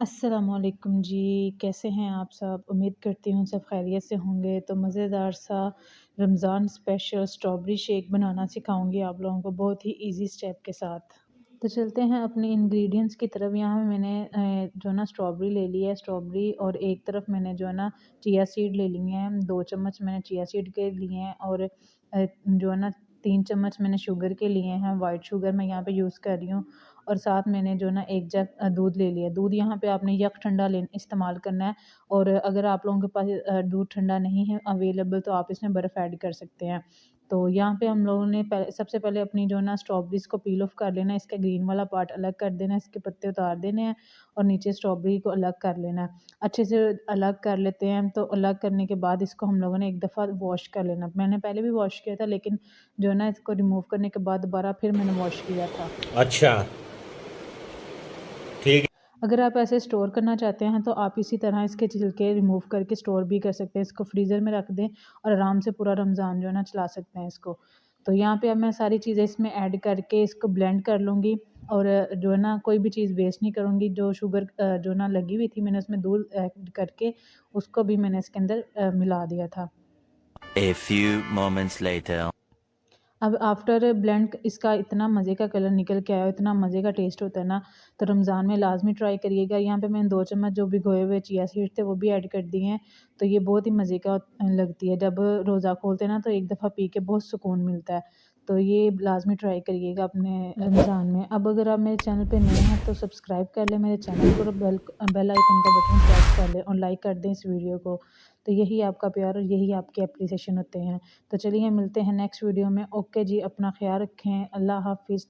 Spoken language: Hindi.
अस्सलामुअलैकुम जी, कैसे हैं आप सब? उम्मीद करती हूँ सब खैरियत से होंगे। तो मज़ेदार सा रमज़ान स्पेशल स्ट्रॉबेरी शेक बनाना सिखाऊँगी आप लोगों को बहुत ही ईज़ी स्टेप के साथ। तो चलते हैं अपने इंग्रेडिएंट्स की तरफ। यहाँ पे मैंने जो है ना स्ट्रॉबेरी ले ली है, स्ट्रॉबेरी और एक तरफ मैंने जो है ना चिया सीड ले लिए हैं, 2 चम्मच मैंने चिया सीड के लिए हैं और जो है ना 3 चम्मच मैंने शुगर के लिए हैं, व्हाइट शुगर मैं यहाँ पे यूज़ कर रही हूँ और साथ मैंने जो है ना 1 जग दूध ले लिया है। दूध यहाँ पे आपने यक ठंडा ले इस्तेमाल करना है और अगर आप लोगों के पास दूध ठंडा नहीं है अवेलेबल तो आप इसमें बर्फ़ ऐड कर सकते हैं। तो यहाँ पे हम लोगों ने सबसे पहले अपनी जो है ना स्ट्रॉबेरीज़ को पील ऑफ कर लेना है, इसका ग्रीन वाला पार्ट अलग कर देना है, इसके पत्ते उतार देने हैं और नीचे स्ट्रॉबेरी को अलग कर लेना है। अच्छे से अलग कर लेते हैं, तो अलग करने के बाद इसको हम लोगों ने एक दफ़ा वॉश कर लेना। मैंने पहले भी वॉश किया था लेकिन जो है ना इसको रिमूव करने के बाद दोबारा फिर मैंने वॉश किया था। अच्छा, ठीक अगर आप ऐसे स्टोर करना चाहते हैं तो आप इसी तरह इसके छिलके रिमूव करके स्टोर भी कर सकते हैं। इसको फ्रीज़र में रख दें और आराम से पूरा रमज़ान जो है ना चला सकते हैं इसको। तो यहाँ पे अब मैं सारी चीज़ें इसमें ऐड करके इसको ब्लेंड कर लूँगी और जो है ना कोई भी चीज़ वेस्ट नहीं करूँगी। जो शुगर जो ना लगी हुई थी मैंने उसमें दूध ऐड करके उसको भी मैंने इसके अंदर मिला दिया था। A few moments later. अब आफ्टर ब्लेंड इसका इतना मज़े का कलर निकल के आया, इतना मज़े का टेस्ट होता है ना, तो रमज़ान में लाज़मी ट्राई करिएगा। यहाँ पे मैंने 2 चम्मच जो भिगोए हुए चिया सीड्स थे वो भी ऐड कर दिए हैं, तो ये बहुत ही मज़े का लगती है। जब रोज़ा खोलते हैं ना तो एक दफ़ा पी के बहुत सुकून मिलता है। तो ये लाज़मी ट्राई करिएगा अपने रमज़ान में। अब अगर आप मेरे चैनल पे नए हैं तो सब्सक्राइब कर लें मेरे चैनल को और बेल आइकन का बटन प्रेस कर लें और लाइक कर दें इस वीडियो को। तो यही आपका प्यार और यही आपके एप्रिसिएशन होते हैं। तो चलिए मिलते हैं नेक्स्ट वीडियो में। ओके जी, अपना ख़्याल रखें। अल्लाह हाफ़िज़।